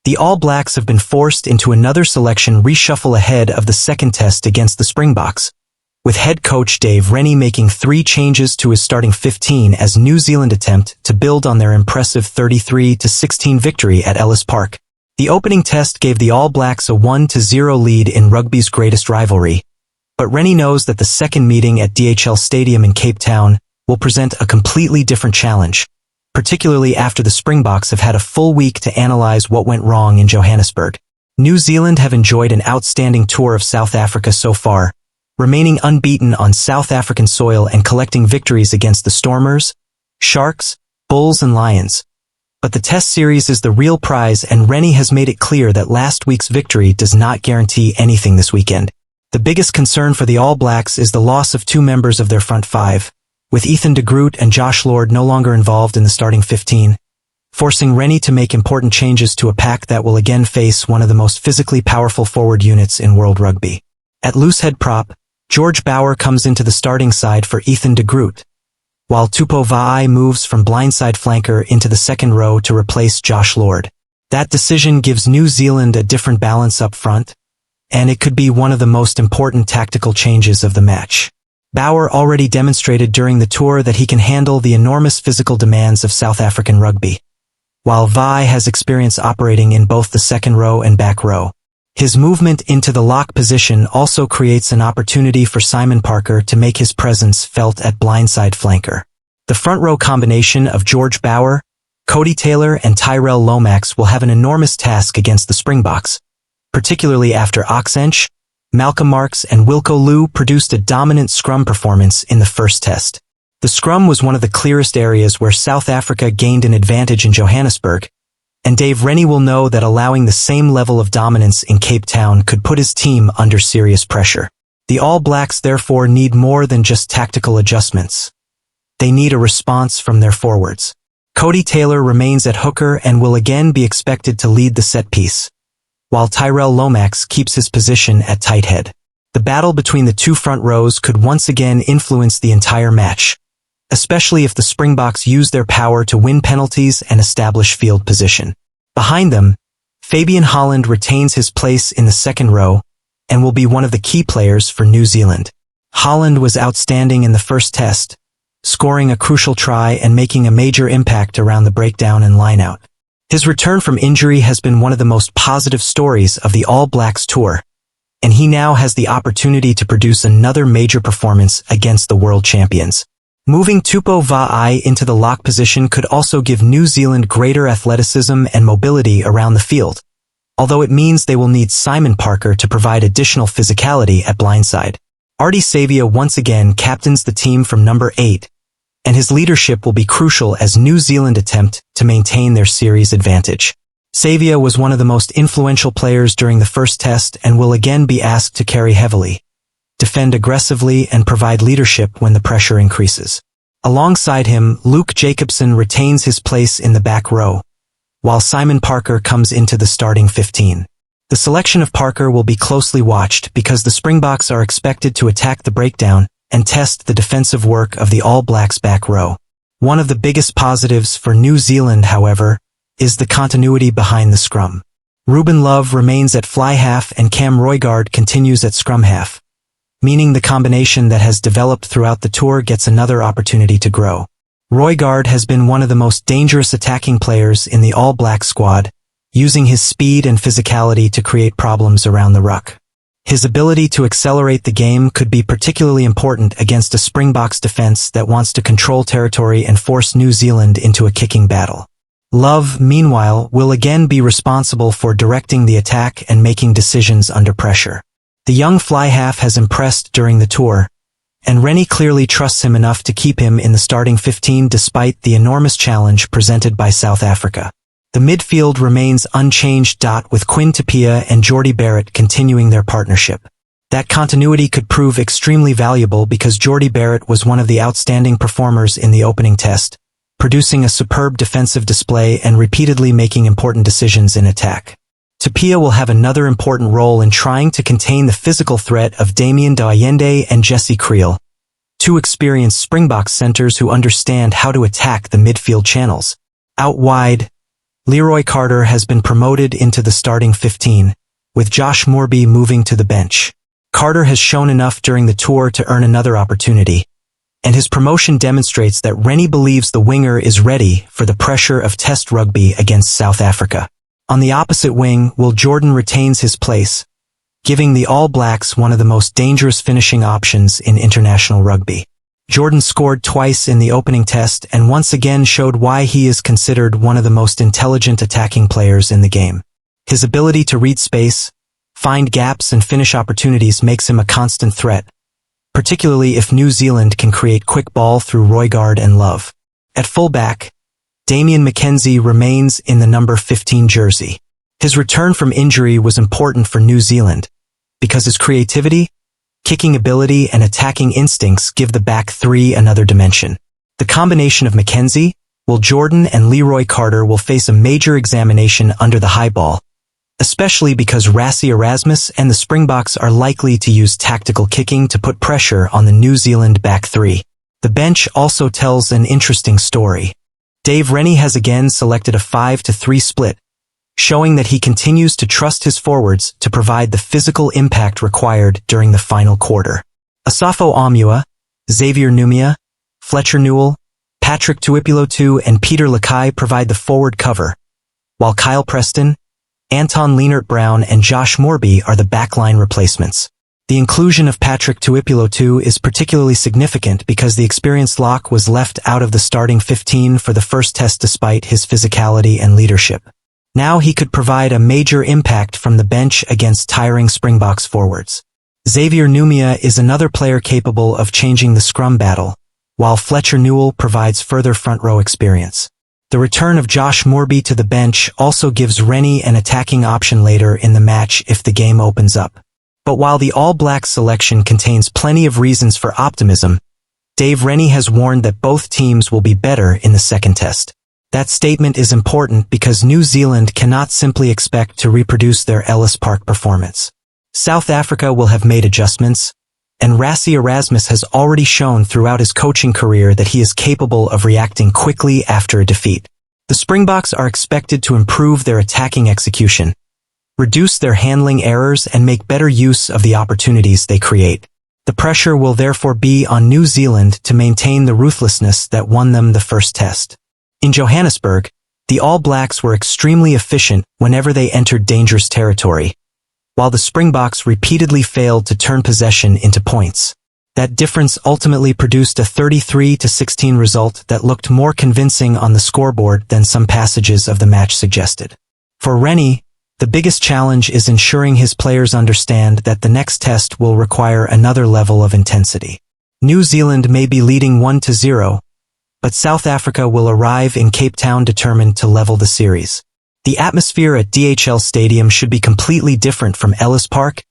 The All Blacks have been forced into another selection reshuffle ahead of the second test against the Springboks, with head coach Dave Rennie making 3 changes to his starting 15 as New Zealand attempt to build on their impressive 33-16 victory at Ellis Park. The opening test gave the All Blacks a 1-0 lead in rugby's greatest rivalry, but Rennie knows that the second meeting at DHL Stadium in Cape Town will present a completely different challenge, particularly after the Springboks have had a full week to analyze what went wrong in Johannesburg. New Zealand have enjoyed an outstanding tour of South Africa so far, remaining unbeaten on South African soil and collecting victories against the Stormers, Sharks, Bulls and Lions. But the test series is the real prize, and Rennie has made it clear that last week's victory does not guarantee anything this weekend. The biggest concern for the All Blacks is the loss of 2 members of their front 5, with Ethan de Groot and Josh Lord no longer involved in the starting 15, forcing Rennie to make important changes to a pack that will again face one of the most physically powerful forward units in world rugby. At loosehead prop, Jordie Barrett comes into the starting side for Ethan de Groot, while Tupou Vaa'i moves from blindside flanker into the second row to replace Josh Lord. That decision gives New Zealand a different balance up front, and it could be one of the most important tactical changes of the match. Barrett already demonstrated during the tour that he can handle the enormous physical demands of South African rugby, while Vaa'i has experience operating in both the second row and back row. His movement into the lock position also creates an opportunity for Simon Parker to make his presence felt at blindside flanker. The front row combination of Jordie Barrett, Codie Taylor and Tyrel Lomax will have an enormous task against the Springboks, particularly after Oxench, Malcolm Marx and Wilco Louw produced a dominant scrum performance in the first test. The scrum was one of the clearest areas where South Africa gained an advantage in Johannesburg, and Dave Rennie will know that allowing the same level of dominance in Cape Town could put his team under serious pressure. The All Blacks therefore need more than just tactical adjustments. They need a response from their forwards. Codie Taylor remains at hooker and will again be expected to lead the set piece, while Tyrel Lomax keeps his position at tight head. The battle between the 2 front rows could once again influence the entire match, especially if the Springboks use their power to win penalties and establish field position. Behind them, Fabian Holland retains his place in the second row and will be one of the key players for New Zealand. Holland was outstanding in the first test, scoring a crucial try and making a major impact around the breakdown and lineout. His return from injury has been one of the most positive stories of the All Blacks tour, and he now has the opportunity to produce another major performance against the world champions. Moving Tupou Vaa'i into the lock position could also give New Zealand greater athleticism and mobility around the field, although it means they will need Simon Parker to provide additional physicality at blindside. Ardie Savea once again captains the team from number 8, and his leadership will be crucial as New Zealand attempt to maintain their series advantage. Savea was one of the most influential players during the first test and will again be asked to carry heavily, defend aggressively and provide leadership when the pressure increases. Alongside him, Luke Jacobson retains his place in the back row, while Simon Parker comes into the starting 15. The selection of Parker will be closely watched because the Springboks are expected to attack the breakdown and test the defensive work of the All Blacks back row. One of the biggest positives for New Zealand, however, is the continuity behind the scrum. Ruben Love remains at fly half and Cam Roigard continues at scrum half, meaning the combination that has developed throughout the tour gets another opportunity to grow. Roigard has been one of the most dangerous attacking players in the All Black squad, using his speed and physicality to create problems around the ruck. His ability to accelerate the game could be particularly important against a Springboks defense that wants to control territory and force New Zealand into a kicking battle. Love, meanwhile, will again be responsible for directing the attack and making decisions under pressure. The young fly half has impressed during the tour, and Rennie clearly trusts him enough to keep him in the starting 15 despite the enormous challenge presented by South Africa. The midfield remains unchanged, with Quinn Tupaea and Jordie Barrett continuing their partnership. That continuity could prove extremely valuable because Jordie Barrett was one of the outstanding performers in the opening test, producing a superb defensive display and repeatedly making important decisions in attack. Tupaea will have another important role in trying to contain the physical threat of Damian McKenzie and Jesse Kriel, 2 experienced Springboks centers who understand how to attack the midfield channels. Out wide, Leroy Carter has been promoted into the starting 15, with Josh Moorby moving to the bench. Carter has shown enough during the tour to earn another opportunity, and his promotion demonstrates that Rennie believes the winger is ready for the pressure of Test rugby against South Africa. On the opposite wing, Will Jordan retains his place, giving the All Blacks one of the most dangerous finishing options in international rugby. Jordan scored twice in the opening test and once again showed why he is considered one of the most intelligent attacking players in the game. His ability to read space, find gaps and finish opportunities makes him a constant threat, particularly if New Zealand can create quick ball through Roigard and Love. At fullback, Damian McKenzie remains in the number 15 jersey. His return from injury was important for New Zealand, because his creativity, kicking ability and attacking instincts give the back three another dimension. The combination of McKenzie, Will Jordan and Leroy Carter will face a major examination under the high ball, especially because Rassie Erasmus and the Springboks are likely to use tactical kicking to put pressure on the New Zealand back three. The bench also tells an interesting story. Dave Rennie has again selected a 5-3 split, showing that he continues to trust his forwards to provide the physical impact required during the final quarter. Asafo Amua, Xavier Numia, Fletcher Newell, Patrick Tuipulotu and Peter Lakai provide the forward cover, while Kyle Preston, Anton Lienert-Brown and Josh Moorby are the backline replacements. The inclusion of Patrick Tuipulotu is particularly significant because the experienced lock was left out of the starting 15 for the first test despite his physicality and leadership. Now he could provide a major impact from the bench against tiring Springboks forwards. Xavier Numia is another player capable of changing the scrum battle, while Fletcher Newell provides further front row experience. The return of Josh Moorby to the bench also gives Rennie an attacking option later in the match if the game opens up. But while the All Blacks selection contains plenty of reasons for optimism, Dave Rennie has warned that both teams will be better in the second test. That statement is important because New Zealand cannot simply expect to reproduce their Ellis Park performance. South Africa will have made adjustments, and Rassie Erasmus has already shown throughout his coaching career that he is capable of reacting quickly after a defeat. The Springboks are expected to improve their attacking execution, reduce their handling errors and make better use of the opportunities they create. The pressure will therefore be on New Zealand to maintain the ruthlessness that won them the first test. In Johannesburg, the All Blacks were extremely efficient whenever they entered dangerous territory, while the Springboks repeatedly failed to turn possession into points. That difference ultimately produced a 33-16 result that looked more convincing on the scoreboard than some passages of the match suggested. For Rennie, the biggest challenge is ensuring his players understand that the next test will require another level of intensity. New Zealand may be leading 1-0, but South Africa will arrive in Cape Town determined to level the series. The atmosphere at DHL Stadium should be completely different from Ellis Park,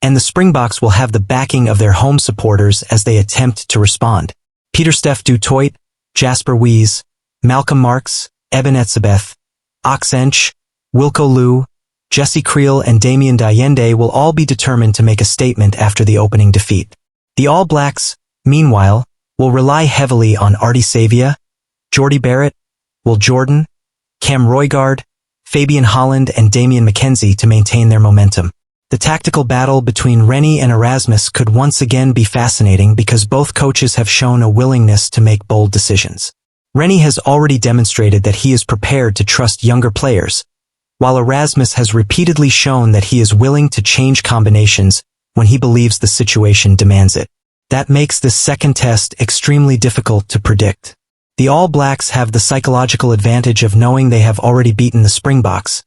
and the Springboks will have the backing of their home supporters as they attempt to respond. Pieter-Steph du Toit, Jasper Wiese, Malcolm Marx, Eben Etzebeth, Ox Ench, Wilco Liu, Jesse Creel and Damien Dayende will all be determined to make a statement after the opening defeat. The All Blacks, meanwhile, will rely heavily on Ardie Savea, Jordie Barrett, Will Jordan, Cam Roigard, Fabian Holland and Damian McKenzie to maintain their momentum. The tactical battle between Rennie and Erasmus could once again be fascinating because both coaches have shown a willingness to make bold decisions. Rennie has already demonstrated that he is prepared to trust younger players, while Erasmus has repeatedly shown that he is willing to change combinations when he believes the situation demands it. That makes this second test extremely difficult to predict. The All Blacks have the psychological advantage of knowing they have already beaten the Springboks,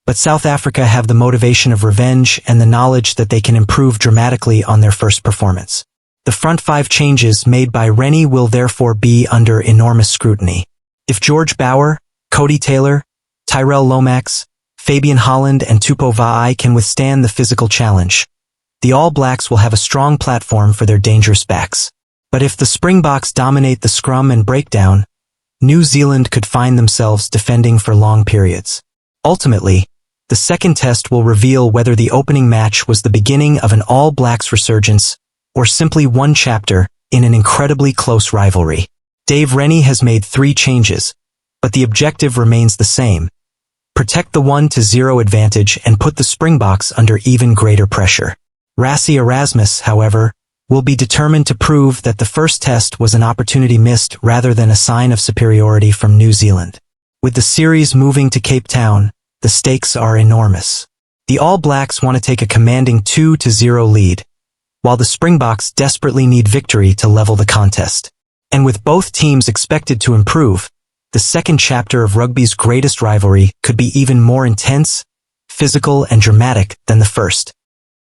but South Africa have the motivation of revenge and the knowledge that they can improve dramatically on their first performance. The front five changes made by Rennie will therefore be under enormous scrutiny. If George Bower, Codie Taylor, Tyrel Lomax, Fabian Holland and Tupou Vaa'i can withstand the physical challenge, the All Blacks will have a strong platform for their dangerous backs. But if the Springboks dominate the scrum and breakdown, New Zealand could find themselves defending for long periods. Ultimately, the second test will reveal whether the opening match was the beginning of an All Blacks resurgence or simply one chapter in an incredibly close rivalry. Dave Rennie has made 3 changes, but the objective remains the same: protect the 1-0 advantage and put the Springboks under even greater pressure. Rassie Erasmus, however, will be determined to prove that the first test was an opportunity missed rather than a sign of superiority from New Zealand. With the series moving to Cape Town, the stakes are enormous. The All Blacks want to take a commanding 2-0 lead, while the Springboks desperately need victory to level the contest. And with both teams expected to improve, the second chapter of rugby's greatest rivalry could be even more intense, physical, and dramatic than the first.